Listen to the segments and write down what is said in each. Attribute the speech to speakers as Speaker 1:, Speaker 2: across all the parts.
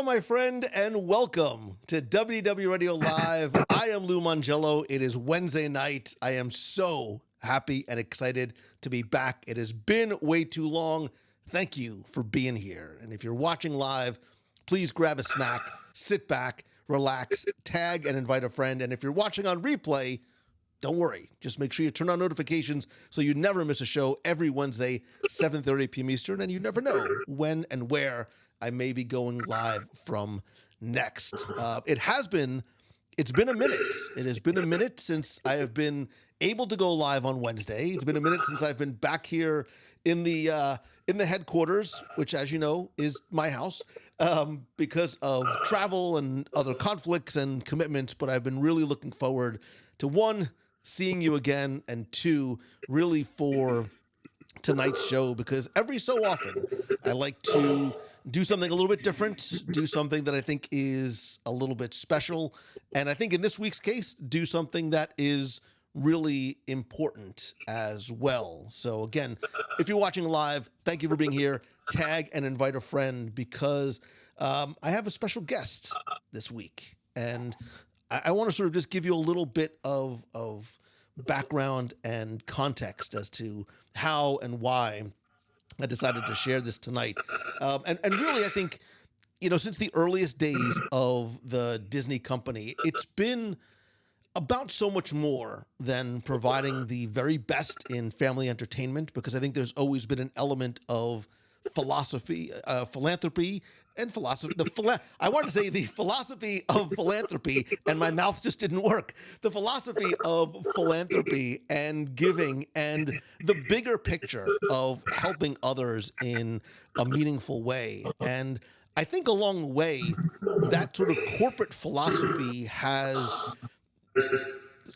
Speaker 1: Hello, my friend, and welcome to WDW Radio Live. I am Lou Mangello. It is Wednesday night. I am so happy and excited to be back. It has been way too long. Thank you for being here. And if you're watching live, please grab a snack, sit back, relax, tag, and invite a friend. And if you're watching on replay, don't worry. Just make sure you turn on notifications so you never miss a show every Wednesday, 7:30 p.m. Eastern, and you never know when and where I may be going live from next. It's been a minute. It has been a minute since I have been able to go live on Wednesday. It's been a minute since I've been back here in the headquarters, which, as you know, is my house, because of travel and other conflicts and commitments. But I've been really looking forward to, one, seeing you again, and two, really for tonight's show, because every so often I like to do something a little bit different, do something that I think is a little bit special, and I think in this week's case, do something that is really important as well. So again, if you're watching live, thank you for being here. Tag and invite a friend, because I have a special guest this week, and I want to sort of just give you a little bit of background and context as to how and why I decided to share this tonight. And really, I think, since the earliest days of the Disney company, it's been about so much more than providing the very best in family entertainment, because I think there's always been an element of philosophy, philanthropy, and philosophy. I wanted to say the philosophy of philanthropy, and my mouth just didn't work. The philosophy of philanthropy and giving, and the bigger picture of helping others in a meaningful way. And I think along the way, that sort of corporate philosophy has,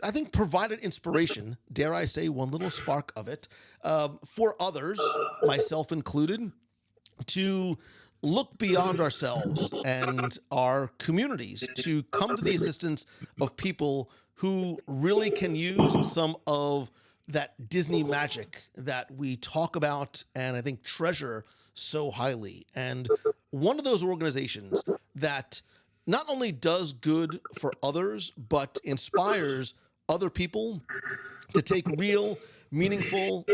Speaker 1: I think, provided inspiration, dare I say, one little spark of it, for others, myself included, to look beyond ourselves and our communities to come to the assistance of people who really can use some of that Disney magic that we talk about and I think treasure so highly. And one of those organizations that not only does good for others, but inspires other people to take real, meaningful,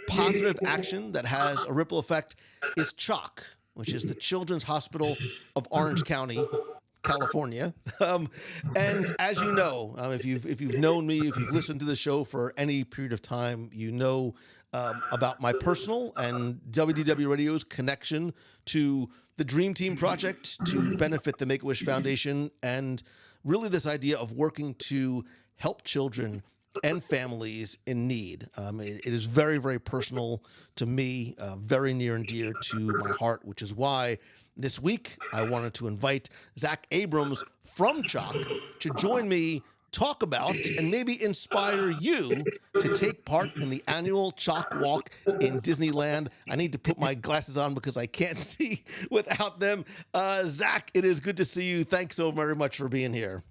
Speaker 1: positive action that has a ripple effect is CHOC, which is the Children's Hospital of Orange County, California. And as you know, if you've known me, if you've listened to the show for any period of time, you know about my personal and WDW Radio's connection to the Dream Team Project to benefit the Make-A-Wish Foundation, and really this idea of working to help children and families in need. It is very, very personal to me, very near and dear to my heart, which is why this week I wanted to invite Zach Abrams from CHOC to join me, talk about, and maybe inspire you to take part in the annual CHOC Walk in Disneyland. I need to put my glasses on because I can't see without them. Zach, it is good to see you. Thanks so very much for being here.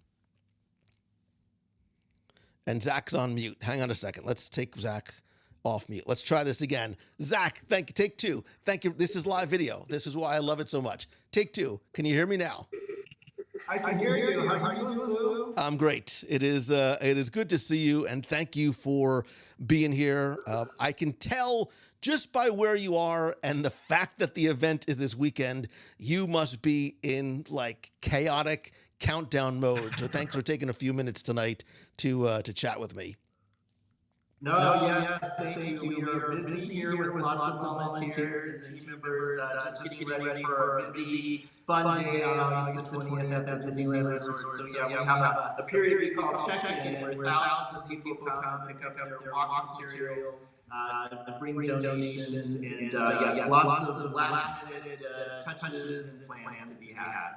Speaker 1: And Zach's on mute. Hang on a second. Let's take Zach off mute. Let's try this again. Zach, thank you. Take two. Thank you. This is live video. This is why I love it so much. Take two. Can you hear me now?
Speaker 2: I can hear you. How are you doing, Lou?
Speaker 1: I'm great. It is good to see you, and thank you for being here. I can tell just by where you are and the fact that the event is this weekend, you must be in like chaotic countdown mode. So thanks for taking a few minutes tonight to chat with me.
Speaker 2: Yes, thank you. We are busy here with lots of volunteers and team members, just getting ready for a busy, fun day on August 20th at the Disneyland Resort. So yeah, we have a period we call check-in, where thousands of people come pick up their walk materials, bring donations, and yes, lots of last-minute touches and plans to be had.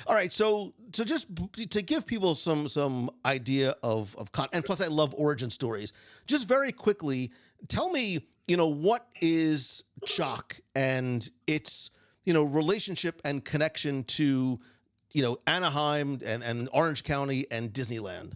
Speaker 1: All right, so just to give people some idea of and plus I love origin stories. Just very quickly, tell me, what is CHOC and its relationship and connection to Anaheim and Orange County and Disneyland.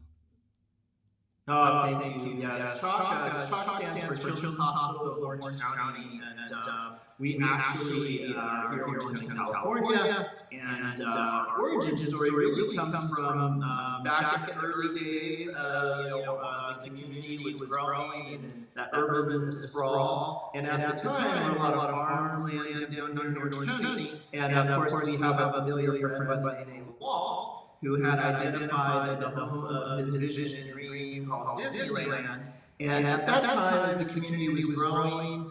Speaker 2: Thank you. Yes, CHOC stands for Children's Hospital of Orange County, and we actually are here in California. California. And our origin story really comes from back in the early days. The community was growing and that urban sprawl. And at the time, there were a lot of farmland down here in Orange County. And of course, we have a familiar friend by the name of Walt, who had identified the home of his vision and dream called Disneyland. And at that time, as the community was growing,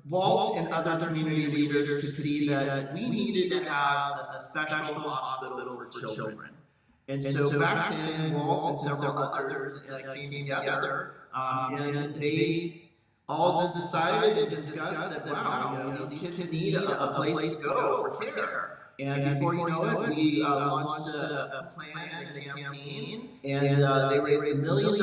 Speaker 2: Walt and other community leaders could see that we needed to have a special hospital for children. And so back then, Walt and several others came together, and they all decided and discussed that, wow, these kids need a place to go for care. And before you know it, we launched a plan and a campaign, and they raised $1 million.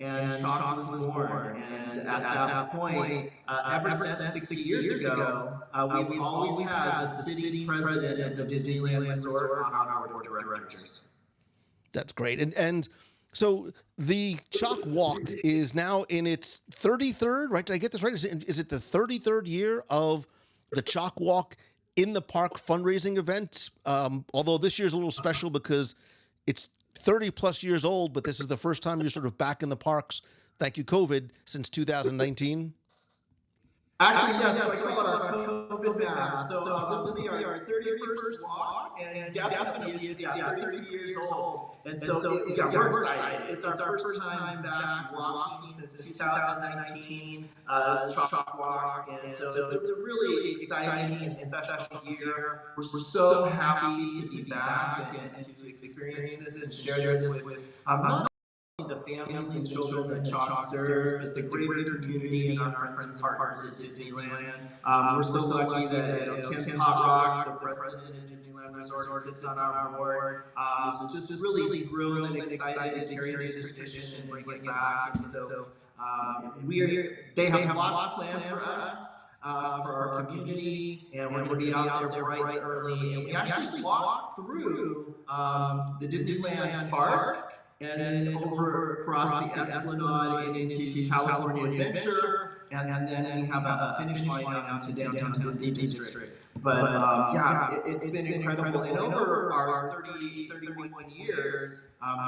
Speaker 2: And CHOC was born. And at that point, ever since 60 years ago, we've always had the city president of the Disneyland Resort on our board of directors.
Speaker 1: That's great. And so the CHOC Walk is now in its 33rd, right? Did I get this right? Is it the 33rd year of the CHOC Walk in the park fundraising event? Although this year's a little special because it's 30 plus years old, but this is the first time you're sort of back in the parks, thank you COVID, since 2019.
Speaker 2: Actually, yes, so I call it our COVID back. So this will be our 31st walk, and definitely it's 30 years old. And so we're excited. It's our first time back walking since 2019, CHOC Walk, and so it's a really exciting and special year. We're so happy to be back and to experience this and share this with not the families and children that CHOC serves, but the greater community and our friends and partners at Disneyland. We're so lucky that Kim Potrock, the president of Disneyland Resort, sits on our board. Is just really thrilled and excited to carry this tradition and bring it back. And so they have lots planned for us. For our community, and we're going to be out there bright early. And we actually walk through the Disneyland Park, and then over across the Esplanade and into California Adventure, and then we have a finish line out to downtown Disney District. But it's been incredible. And over our 31 years,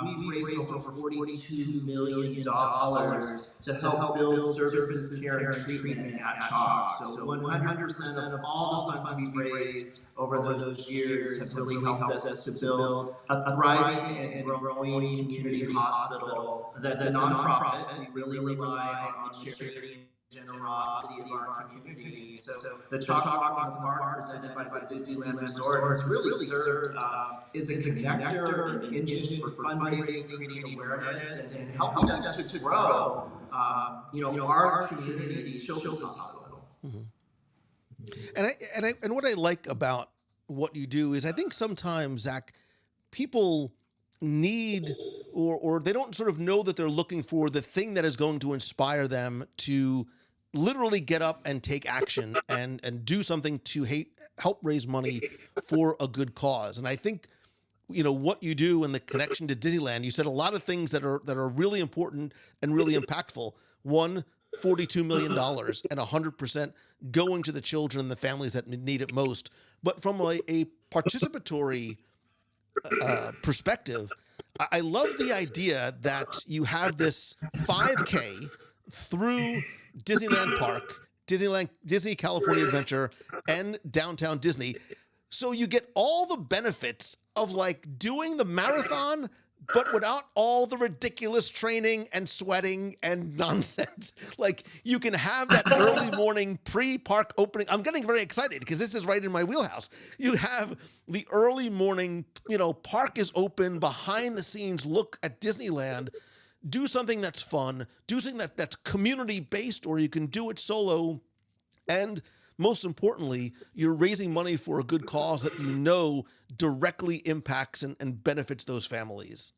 Speaker 2: we've raised over $42 million to help build services, care, and treatment at CHOC. So 100% of all the funds we've raised over those years have really helped us to build a thriving and growing community hospital that's a nonprofit. We really rely on charity generosity of our community. So the CHOC Walk in the Park, presented by the Disneyland Resort, has really served as a connector and engine for fundraising, creating awareness, and helping us to grow, our community children's hospital.
Speaker 1: Mm-hmm. And what I like about what you do is I think sometimes, Zach, people need or they don't sort of know that they're looking for the thing that is going to inspire them to literally get up and take action and do something to help raise money for a good cause. And I think, what you do and the connection to Disneyland, you said a lot of things that are really important and really impactful. One, $42 million and 100% going to the children and the families that need it most. But from a participatory perspective, I love the idea that you have this 5K through Disneyland Park, Disney California Adventure, and Downtown Disney. So you get all the benefits of like doing the marathon, but without all the ridiculous training and sweating and nonsense. Like you can have that early morning pre-park opening. I'm getting very excited because this is right in my wheelhouse. You have the early morning, park is open, behind the scenes look at Disneyland. Do something that's fun, do something that's community-based, or you can do it solo. And most importantly, you're raising money for a good cause that directly impacts and benefits those families.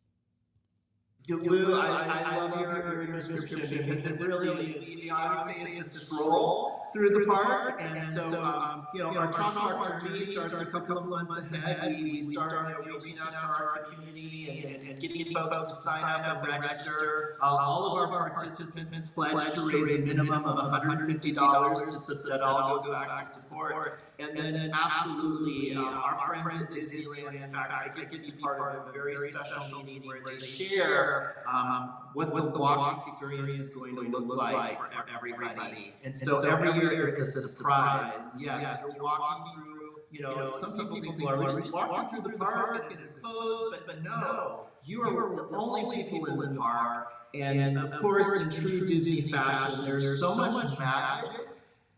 Speaker 2: Lou, I love your description because it really is. Obviously, it's a stroll through the park, and so our CHOC Walk journey starts a couple of months ahead. We start reaching out to our community and getting folks to sign up and register. All of our participants pledge to raise a minimum of $150 so that all goes back to support. And then absolutely, our friends at Disneyland, in fact, I get to be part of a very special meeting where they share what the walk experience is going to look like for everybody. And so every year it's a surprise. Yes, you're walking through, some people are just walking through the park and it's closed, but no, you are the only people in the park. And of course, in true Disney fashion, there's so much magic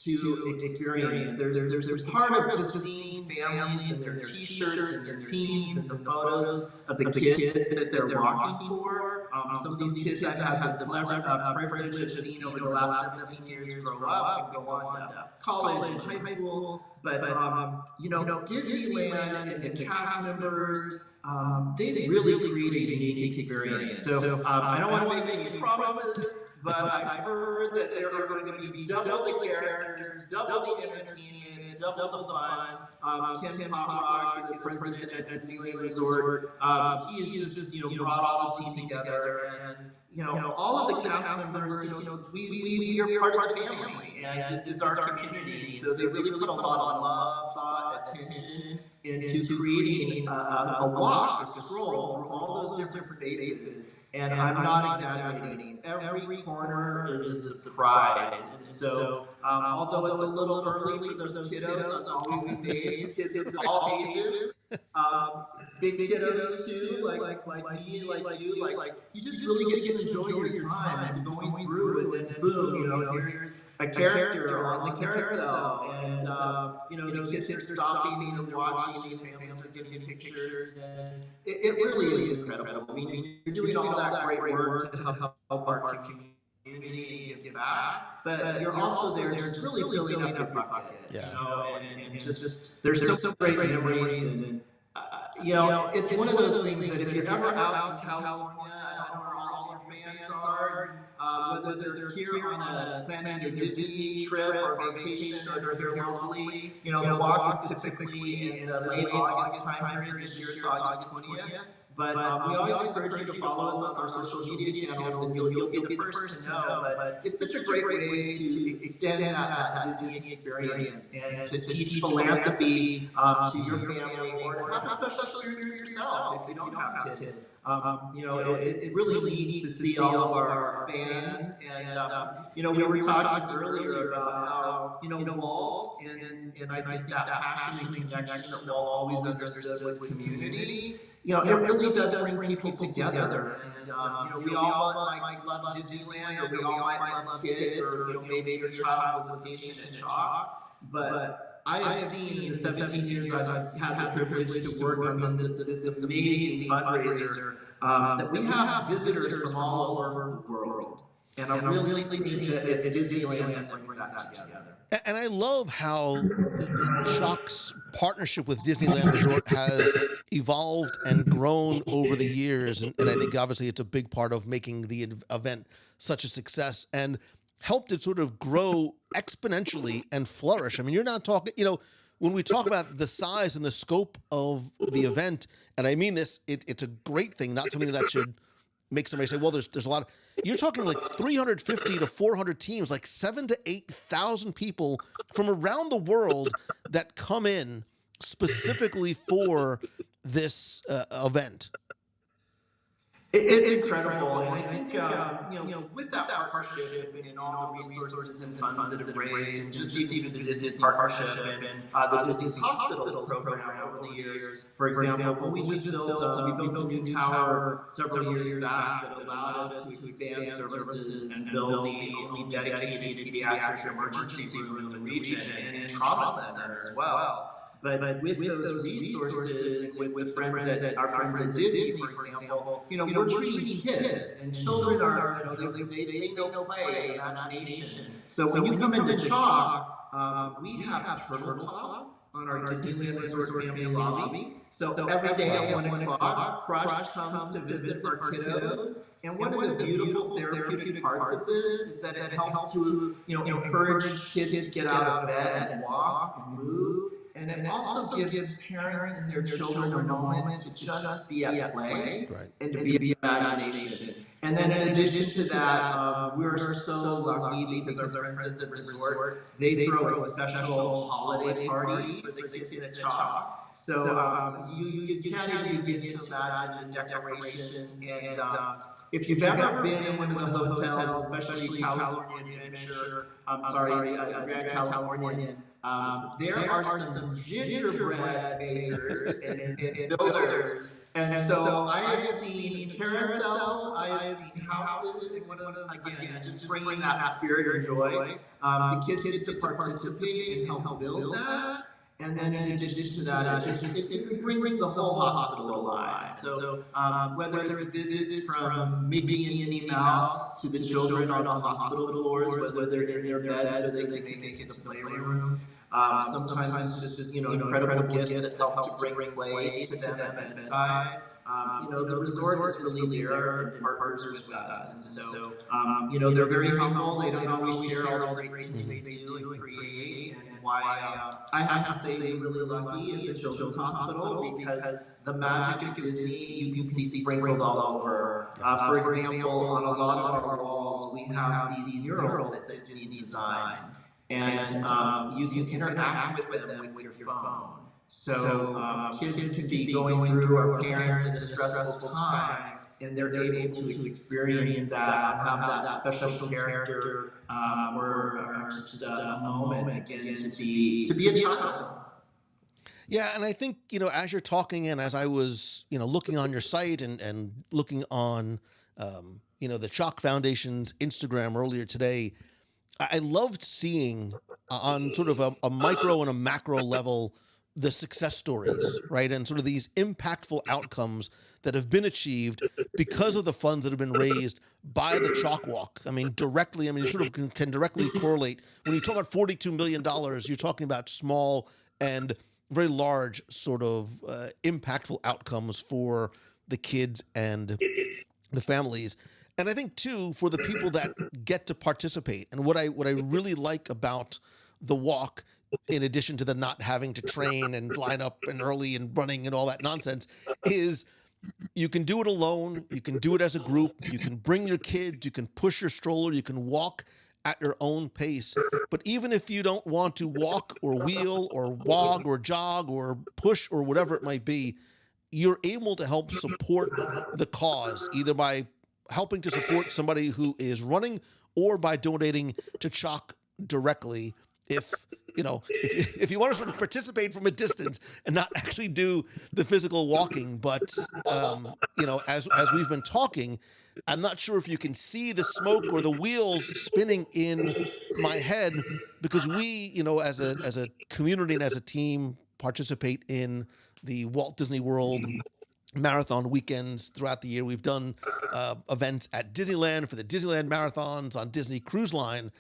Speaker 2: to experience. There's part of just seeing families and their t-shirts and their teams and the photos of the kids that they're walking for. Some of these kids I've had the privilege of seeing over the last 17 years grow up and go on to college and high school. But Disneyland and the cast members, they really create a unique experience. So I don't want to make any promises, but I've heard that there are going to be double the characters, double the entertainment, double the fun. Tim Rock, the president at Disneyland Resort, he has just brought all the team together, and all of the cast members, we're part of the family, and this is our community. So they really put a lot of love, thought, attention into creating a walk, a stroll through all those different spaces. And I'm not exaggerating. Every corner is a surprise. And so, although it's a little early for those kiddos, I'm always amazed. Kids of all ages, big kiddos too, like me, like you just really get to enjoy your time and going through it. And then boom, here's a character on the carousel, and the kids are stopping and they're watching, and families are getting pictures, and it really is incredible. I mean, you're doing all that great work to help our community and give back, but you're also there just really filling up your pocket. And just there's so great memories, and it's one of those things that if you're ever out in California, I don't know where all your fans are, whether they're here on a planning a Disney trip or vacation, or they're here locally, the walk is typically in the late August time period. This year it's August 20th. But we always encourage you to follow us on our social media channels, and you'll be the first to know. But it's such a great way to extend that Disney experience and to teach philanthropy to your family, or to have a special experience yourself if you don't have kids. It's really neat to see all of our fans. And we were talking earlier about how Walt and I think that passion and connection that Walt always understood with community. It really does bring people together, and we all might love Disneyland, or we all might love kids, or maybe your child was a patient at CHOC. But I have seen in the 17 years I've had the privilege to work on this amazing fundraiser that we have visitors from all over the world, and I really think that it's Disneyland that brings that together.
Speaker 1: And I love how CHOC's partnership with Disneyland Resort has evolved and grown over the years. And I think obviously it's a big part of making the event such a success and helped it sort of grow exponentially and flourish. I mean, you're not talking, when we talk about the size and the scope of the event, and I mean this, it's a great thing, not something that should make somebody say, well, there's a lot of, you're talking like 350 to 400 teams, like 7,000 to 8,000 people from around the world that come in specifically for this event.
Speaker 2: It's incredible, and I think with that partnership and all the resources and funds that have raised, and just even the Disney partnership and the Disney Hospitals program over the years. For example, we built a new tower several years back that allowed us to expand services and build the only dedicated pediatric emergency room in the region and trauma center as well. But with those resources, with friends at our friends at Disney, for example, we're treating kids, and children are, they know play and imagination. So when you come into CHOC, we have turtle talk, on our Disneyland Resort family lobby. So every day at 1 o'clock, Crush comes to visit our kiddos. And one of the beautiful therapeutic parts of this is that it helps to, encourage kids to get out of bed and walk and move. And it also gives parents and their children a moment to just be at play and to be imagination. And then in addition to that, we're so lucky because our friends at the resort, they throw a special holiday party for the kids at CHOC. So you can't even begin to imagine the decorations. And if you've ever been in one of the hotels, especially California Adventure, Grand Californian, there are some gingerbread bakers and builders. And so I have seen carousels, I have seen houses, and again, just bringing that spirit and joy. The kids get to participate and help build that. And then in addition to that, it brings the whole hospital alive. So whether it's visits from Mickey and Minnie Mouse to the children on the hospital floors, whether they're in their beds or they can make it to playrooms. Sometimes it's just incredible gifts that help to bring play to them at bedside. The resort is really there and partners with us. And so, they're very humble. They don't always share all the great things they do and create. And why I have to say they're really lucky as a children's hospital because the magic of Disney you can see sprinkled all over. For example, on a lot of our walls, we have these murals that Disney designed. And you can interact with them with your phone. So kids can be going through, our parents in a stressful time, and they're able to experience that, have that special character, or just a moment again to be a child.
Speaker 1: Yeah, and I think, as you're talking and as I was, looking on your site and looking on, the CHOC Foundation's Instagram earlier today, I loved seeing on sort of a micro and a macro level the success stories, right? And sort of these impactful outcomes that have been achieved because of the funds that have been raised by the CHOC Walk. I mean, directly, you sort of can directly correlate. When you talk about $42 million, you're talking about small and very large sort of impactful outcomes for the kids and the families. And I think too, for the people that get to participate, and what I really like about the walk, in addition to the not having to train and line up and early and running and all that nonsense, is you can do it alone, you can do it as a group, you can bring your kids, you can push your stroller, you can walk at your own pace. But even if you don't want to walk or wheel or wog or jog or push or whatever it might be, you're able to help support the cause, either by helping to support somebody who is running or by donating to CHOC directly. If you want to sort of participate from a distance and not actually do the physical walking, but as we've been talking, I'm not sure if you can see the smoke or the wheels spinning in my head, because we, as a community and as a team, participate in the Walt Disney World marathon weekends throughout the year. We've done events at Disneyland for the Disneyland marathons on Disney Cruise Line.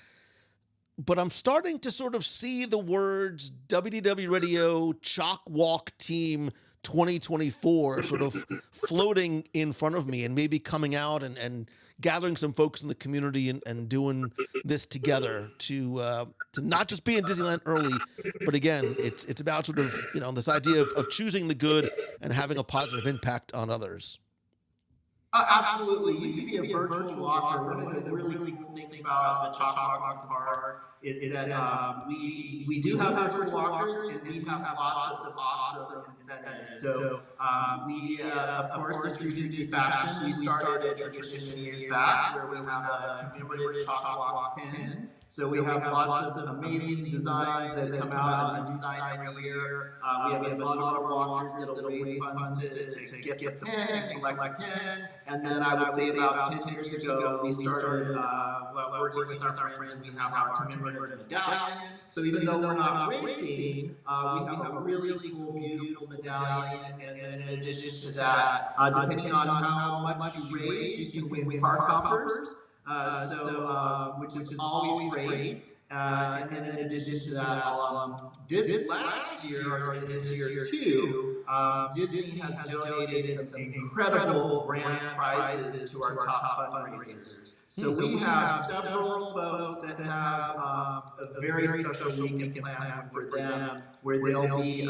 Speaker 1: But I'm starting to sort of see the words WDW Radio CHOC Walk Team 2024 sort of floating in front of me, and maybe coming out and gathering some folks in the community and doing this together to not just be in Disneyland early, but again, it's about sort of, this idea of choosing the good and having a positive impact on others.
Speaker 2: Absolutely. You can be a virtual walker. One of the really cool things about the CHOC Walk Park is that we do have virtual walkers, and we have lots of awesome incentives. So we, of course, through Disney Fashion, we started a tradition years back where we have a commemorative CHOC Walk pin. So we have lots of amazing designs that come out and design every year. We have a lot of walkers that'll raise funds to get the pin and collect the pin. And then I would say about 10 years ago, we started working with our friends, and we have our commemorative medallion. So even though we're not racing, we have a really cool, beautiful medallion. And then in addition to that, depending on how much you raise, you can win park hoppers. Which is always great. And then in addition to that, this last year, or this year too, Disney has donated some incredible grand prizes to our top fundraisers. So we have several folks that have a very special weekend planned for them, where they'll be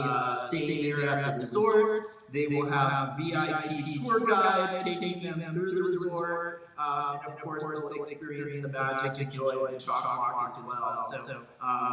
Speaker 2: staying there at the resort. They will have VIP tour guide taking them through the resort, and of course they'll experience the magic and joy of the CHOC Walk as well. So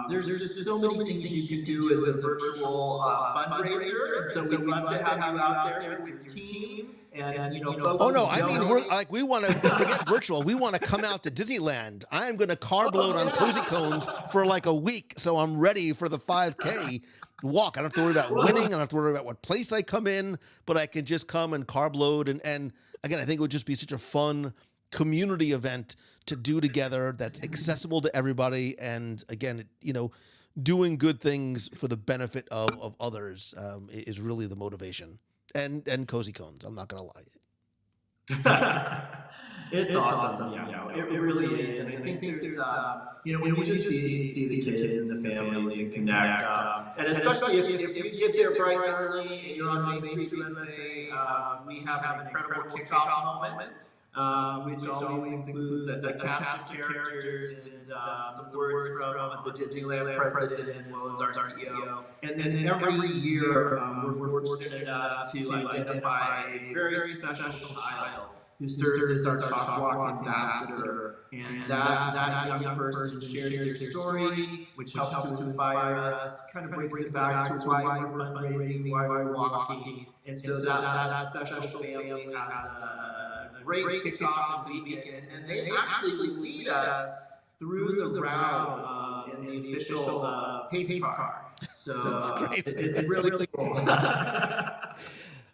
Speaker 2: there's just so many things you can do as a virtual fundraiser, and so we'd love to have you out there with your team. And folks.
Speaker 1: Oh no, I mean we want to forget virtual. We want to come out to Disneyland. I am going to carb load on cozy cones for like a week, so I'm ready for the 5K walk. I don't have to worry about winning. I don't have to worry about what place I come in, but I can just come and carb load. And again, I think it would just be such a fun community event to do together that's accessible to everybody. And again, doing good things for the benefit of others is really the motivation. And cozy cones. I'm not gonna
Speaker 2: lie. It's awesome. Yeah, it really is. And I think there's when you just see the kids and the families and connect, and especially if you get there bright and early and you're on Main Street USA, we have an incredible kickoff moment. Which always includes a cast of characters and some words from the Disneyland president as well as our CEO. And then every year, we're fortunate enough to identify a very special child who serves as our CHOC Walk ambassador. And that young person shares their story, which helps to inspire us, kind of brings it back to why we're fundraising, why we're walking. And so that special family has a great kickoff and weekend, and they actually lead us through the route in the official pace car. So
Speaker 1: That's great.
Speaker 2: It's really cool.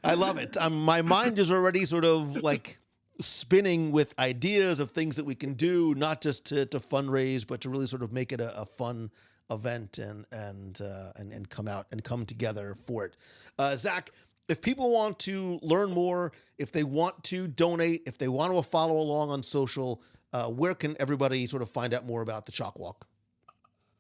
Speaker 1: I love it. My mind is already sort of like spinning with ideas of things that we can do, not just to fundraise, but to really sort of make it a fun event and come out and come together for it. Zach, if people want to learn more, if they want to donate, if they want to follow along on social, where can everybody sort of find out more about the CHOC Walk?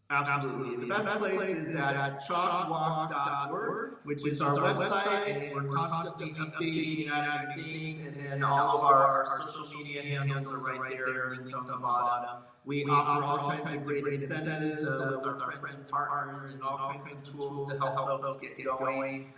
Speaker 2: Absolutely. The best place is at chocwalk.org, which is our website, and we're constantly updating and adding things, and then all of our social media handles are right there linked on the bottom. We offer all kinds of great incentives with our friends and partners, and all kinds of tools to help folks get going.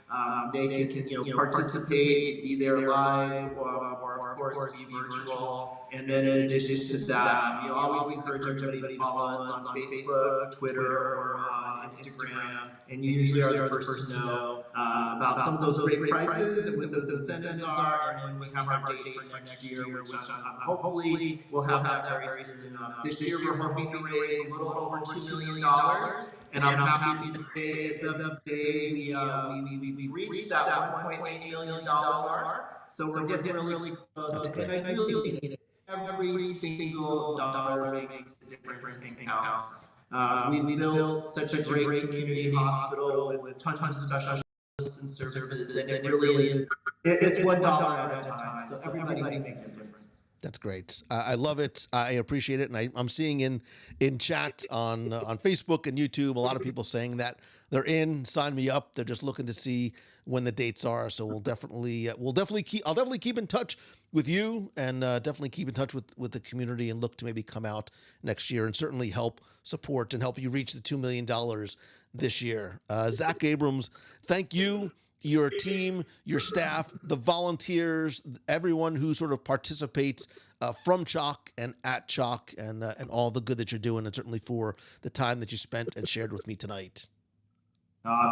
Speaker 2: They can participate, be there live, or of course be virtual. And then in addition to that, we always encourage everybody to follow us on Facebook, Twitter, or on Instagram, and you usually are the first to know about some of those great prizes and what those incentives are. And then we have our date for next year, which hopefully we'll have that very soon. This year we're hoping to raise a little over $2 million, and I'm happy to say as of today we reached that $1.8 million mark. So we're getting really close, and I really need it. Every single dollar makes a difference and counts. We built such a great community hospital with tons of specialists and services, and it really is. It's $1 at a time, so everybody makes a difference.
Speaker 1: That's great. I love it. I appreciate it, and I'm seeing in chat on Facebook and YouTube a lot of people saying that they're in. Sign me up. They're just looking to see when the dates are. So I'll definitely keep in touch with you, and definitely keep in touch with the community, and look to maybe come out next year and certainly help support and help you reach the $2 million this year. Zach Abrams, thank you, your team, your staff, the volunteers, everyone who sort of participates from CHOC and at CHOC, and all the good that you're doing, and certainly for the time that you spent and shared with me tonight.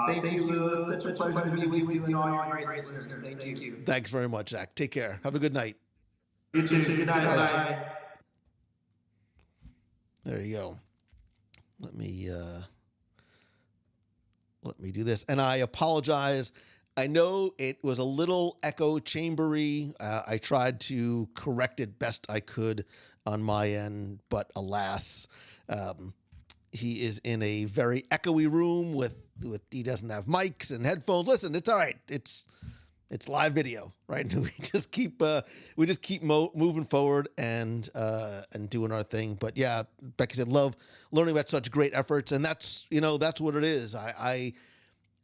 Speaker 2: Thank you, Lou. Such a pleasure to be with you and all your great listeners. Thank you.
Speaker 1: Thanks very much, Zach. Take care. Have a good night.
Speaker 2: You too. Good night. Bye.
Speaker 1: There you go. Let me do this. And I apologize. I know it was a little echo chambery. I tried to correct it best I could on my end, but alas, he is in a very echoey room with he doesn't have mics and headphones. Listen, it's all right. It's It's live video, right? We just keep moving forward and doing our thing. But yeah, Becky said, love learning about such great efforts, and that's what it is.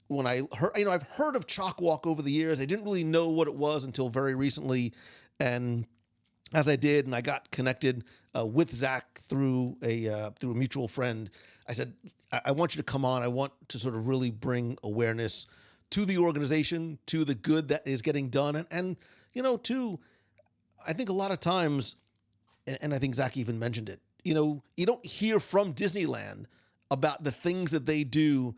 Speaker 1: When I heard, I've heard of CHOC Walk over the years. I didn't really know what it was until very recently, and as I did, and I got connected with Zach through a mutual friend, I said, I want you to come on. I want to sort of really bring awareness to the organization, to the good that is getting done. And I think a lot of times, and I think Zach even mentioned it, you don't hear from Disneyland about the things that they do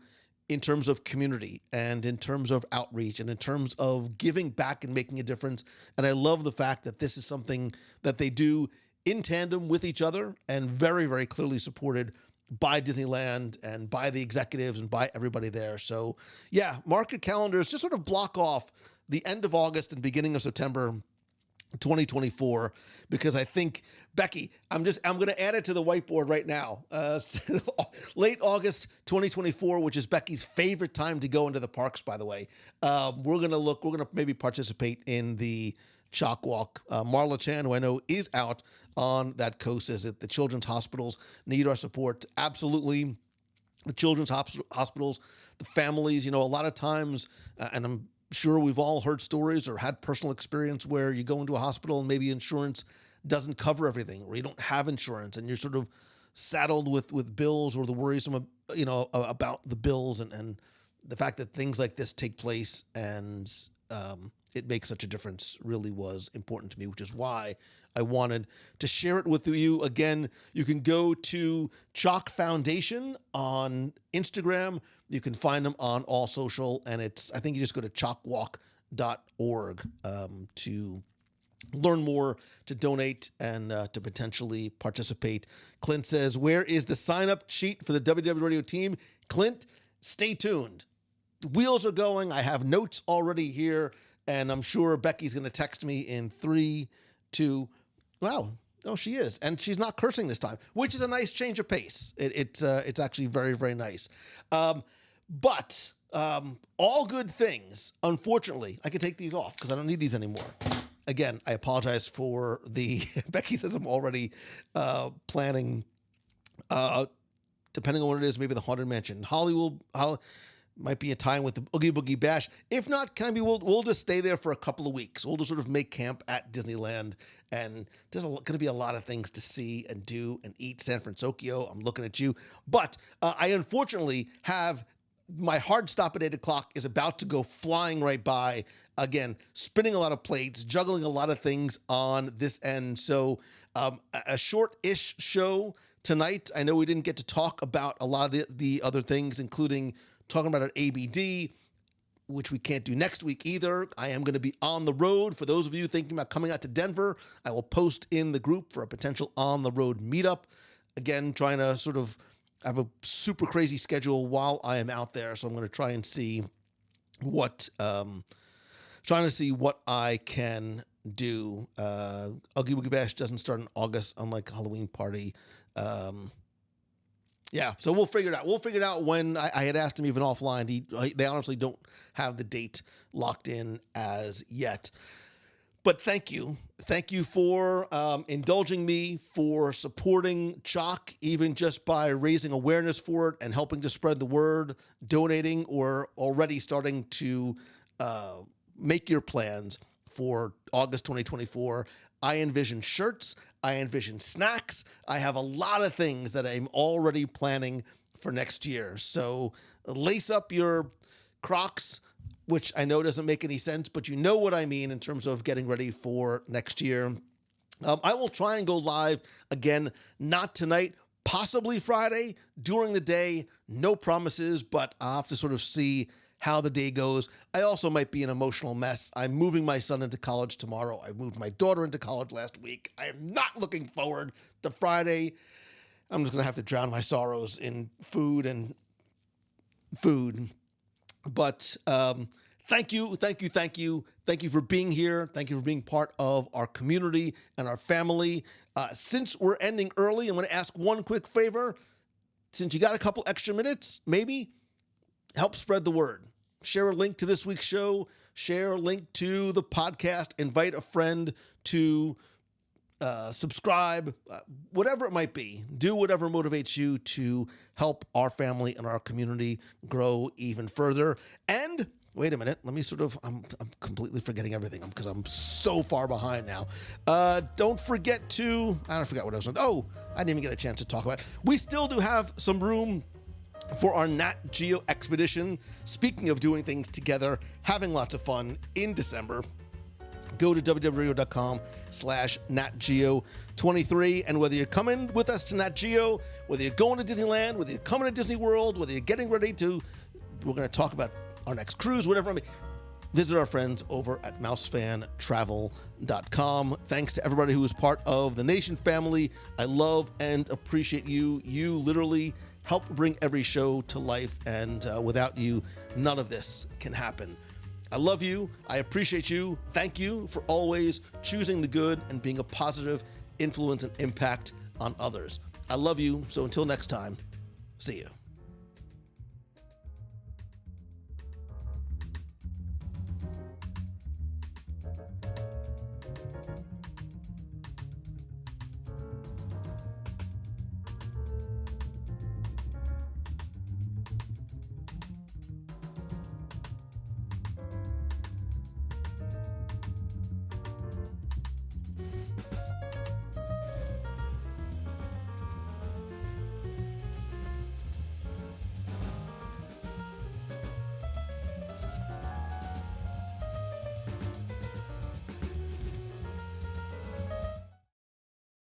Speaker 1: in terms of community and in terms of outreach and in terms of giving back and making a difference. And I love the fact that this is something that they do in tandem with each other and very, very clearly supported by Disneyland and by the executives and by everybody there. So yeah, mark your calendars, just sort of block off the end of August and beginning of September 2024, because I think, Becky, I'm going to add it to the whiteboard right now. Late August 2024, which is Becky's favorite time to go into the parks, by the way. We're going to maybe participate in the CHOC Walk. Marla Chan, who I know is out on that coast, says that the children's hospitals need our support. Absolutely. The children's hospitals, the families, a lot of times, and I'm sure we've all heard stories or had personal experience where you go into a hospital and maybe insurance doesn't cover everything, or you don't have insurance and you're sort of saddled with bills, or the worrisome, about the bills and the fact that things like this take place and it makes such a difference really was important to me, which is why I wanted to share it with you. Again, you can go to CHOC Foundation on Instagram. You can find them on all social, and I think you just go to chocwalk.org to learn more, to donate, and to potentially participate. Clint says, where is the sign-up sheet for the WDW Radio team? Clint, stay tuned. The wheels are going. I have notes already here, and I'm sure Becky's going to text me in 3, 2, wow. No, she is. And she's not cursing this time, which is a nice change of pace. It's actually very, very nice. But all good things, unfortunately, I can take these off because I don't need these anymore. Again, I apologize for Becky says I'm already planning, depending on what it is, maybe the Haunted Mansion. Hollywood might be a time with the Oogie Boogie Bash. If not, we'll just stay there for a couple of weeks. We'll just sort of make camp at Disneyland, and there's going to be a lot of things to see and do and eat. San Francisco, I'm looking at you. But I unfortunately have my hard stop at 8 o'clock is about to go flying right by. Again, spinning a lot of plates, juggling a lot of things on this end. So a short-ish show tonight. I know we didn't get to talk about a lot of the other things, including talking about our ABD, which we can't do next week either. I am going to be on the road. For those of you thinking about coming out to Denver, I will post in the group for a potential on-the-road meetup. Again, trying to sort of have a super crazy schedule while I am out there. So I'm going to try and see what I can do. Oogie Boogie Bash doesn't start in August, unlike Halloween Party. Yeah, so we'll figure it out. We'll figure it out when I had asked him even offline. They honestly don't have the date locked in as yet. But thank you. Thank you for indulging me, for supporting CHOC, even just by raising awareness for it and helping to spread the word, donating, or already starting to make your plans for August 2024. I envision shirts. I envision snacks. I have a lot of things that I'm already planning for next year. So lace up your Crocs, which I know doesn't make any sense, but you know what I mean in terms of getting ready for next year. I will try and go live again, not tonight, possibly Friday during the day. No promises, but I'll have to sort of see how the day goes. I also might be an emotional mess. I'm moving my son into college tomorrow. I moved my daughter into college last week. I am not looking forward to Friday. I'm just going to have to drown my sorrows in food. But thank you for being here. Thank you for being part of our community and our family. Since we're ending early, I'm going to ask one quick favor. Since you got a couple extra minutes, maybe help spread the word. share a link to this week's show, share a link to the podcast, invite a friend to subscribe, whatever it might be. Do whatever motivates you to help our family and our community grow even further. And wait a minute, let me I'm completely forgetting everything because I'm so far behind now. Don't forget to, I don't forget what I was saying. Oh, I didn't even get a chance to talk about it. We still do have some room for our Nat Geo expedition. Speaking of doing things together, having lots of fun in December, go to www.com/NatGeo23. And whether you're coming with us to Nat Geo, whether you're going to Disneyland, whether you're coming to Disney World, whether you're getting ready to, we're going to talk about our next cruise, whatever it may be, visit our friends over at mousefantravel.com. Thanks to everybody who is part of the Nation family. I love and appreciate you. You literally help bring every show to life, and without you, none of this can happen. I love you. I appreciate you. Thank you for always choosing the good and being a positive influence and impact on others. I love you. So until next time, see you.